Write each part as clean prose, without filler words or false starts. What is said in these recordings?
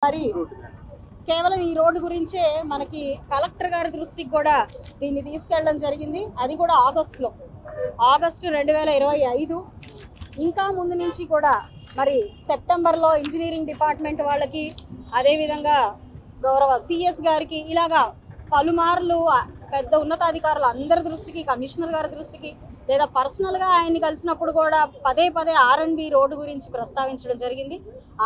మరి కేవలం ఈ రోడ్డు గురించే మనకి కలెక్టర్ గారి దృష్టికి కూడా దీన్ని తీసుకెళ్ళడం జరిగింది. అది కూడా ఆగస్టు 2025. ఇంకా ముందు నుంచి కూడా మరి సెప్టెంబర్లో ఇంజనీరింగ్ డిపార్ట్మెంట్ వాళ్ళకి, అదేవిధంగా గౌరవ సిఎస్ గారికి ఇలాగా పలుమార్లు పెద్ద ఉన్నతాధికారులు అందరి దృష్టికి, కమిషనర్ గారి దృష్టికి, లేదా పర్సనల్గా ఆయన్ని కలిసినప్పుడు కూడా పదే ఆర్ఎండ్బి రోడ్డు గురించి ప్రస్తావించడం జరిగింది.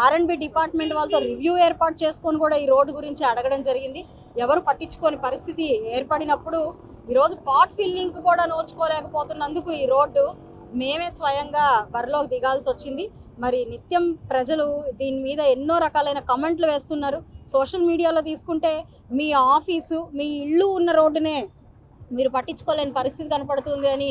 ఆర్ఎండ్బి డిపార్ట్మెంట్ వాళ్ళతో రివ్యూ ఏర్పాటు చేసుకొని కూడా ఈ రోడ్డు గురించి అడగడం జరిగింది. ఎవరు పట్టించుకోని పరిస్థితి ఏర్పడినప్పుడు ఈరోజు పాట్ ఫిల్లింగ్ కూడా నోచుకోలేకపోతున్నందుకు ఈ రోడ్డు మేమే స్వయంగా బరిలోకి దిగాల్సి వచ్చింది. మరి నిత్యం ప్రజలు దీని మీద ఎన్నో రకాలైన కమెంట్లు వేస్తున్నారు. సోషల్ మీడియాలో తీసుకుంటే మీ ఆఫీసు, మీ ఇల్లు ఉన్న రోడ్డునే మీరు పట్టించుకోలేని పరిస్థితి కనపడుతుంది అని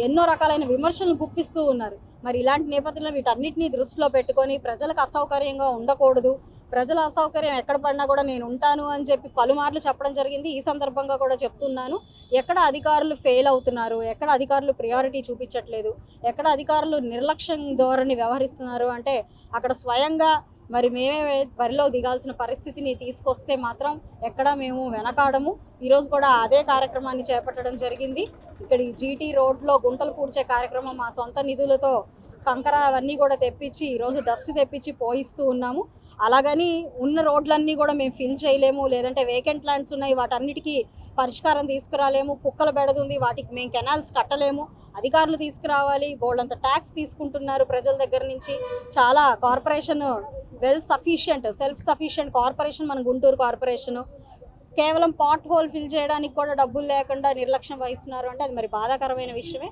ఎన్నో రకాలైన విమర్శలను గుప్పిస్తూ ఉన్నారు. మరి ఇలాంటి నేపథ్యంలో వీటన్నిటినీ దృష్టిలో పెట్టుకొని ప్రజలకు అసౌకర్యంగా ఉండకూడదు, ప్రజల అసౌకర్యం ఎక్కడ పడినా కూడా నేను ఉంటాను అని చెప్పి పలుమార్లు చెప్పడం జరిగింది. ఈ సందర్భంగా కూడా చెప్తున్నాను, ఎక్కడ అధికారులు ఫెయిల్ అవుతున్నారు, ఎక్కడ అధికారులు ప్రియారిటీ చూపించట్లేదు, ఎక్కడ అధికారులు నిర్లక్ష్యం ధోరణి వ్యవహరిస్తున్నారు అంటే అక్కడ స్వయంగా మరి మేమే బరిలో దిగాల్సిన పరిస్థితిని తీసుకొస్తే మాత్రం ఎక్కడ మేము వెనకాడము. ఈరోజు కూడా అదే కార్యక్రమాన్ని చేపట్టడం జరిగింది. ఇక్కడ ఈ జీటీ రోడ్లో గుంటలు పూడ్చే కార్యక్రమం మా సొంత నిధులతో కంకర అవన్నీ కూడా తెప్పించి ఈరోజు డస్ట్ తెప్పించి పోయిస్తూ ఉన్నాము. అలాగని ఉన్న రోడ్లన్నీ కూడా మేము ఫిల్ చేయలేము, లేదంటే వేకెంట్ ల్యాండ్స్ ఉన్నాయి వాటన్నిటికీ పరిష్కారం తీసుకురాలేము. కుక్కల బెడదుంది, వాటికి మేము కెనాల్స్ కట్టలేము, అధికారులు తీసుకురావాలి. బోల్డంత ట్యాక్స్ తీసుకుంటున్నారు ప్రజల దగ్గర నుంచి. చాలా కార్పొరేషన్ సెల్ఫ్ సఫిషియెంట్ కార్పొరేషన్ మన గుంటూరు కార్పొరేషను. కేవలం పాట్ హోల్ ఫిల్ చేయడానికి కూడా డబ్బులు లేకుండా నిర్లక్ష్యం వహిస్తున్నారు అంటే అది మరి బాధాకరమైన విషయమే.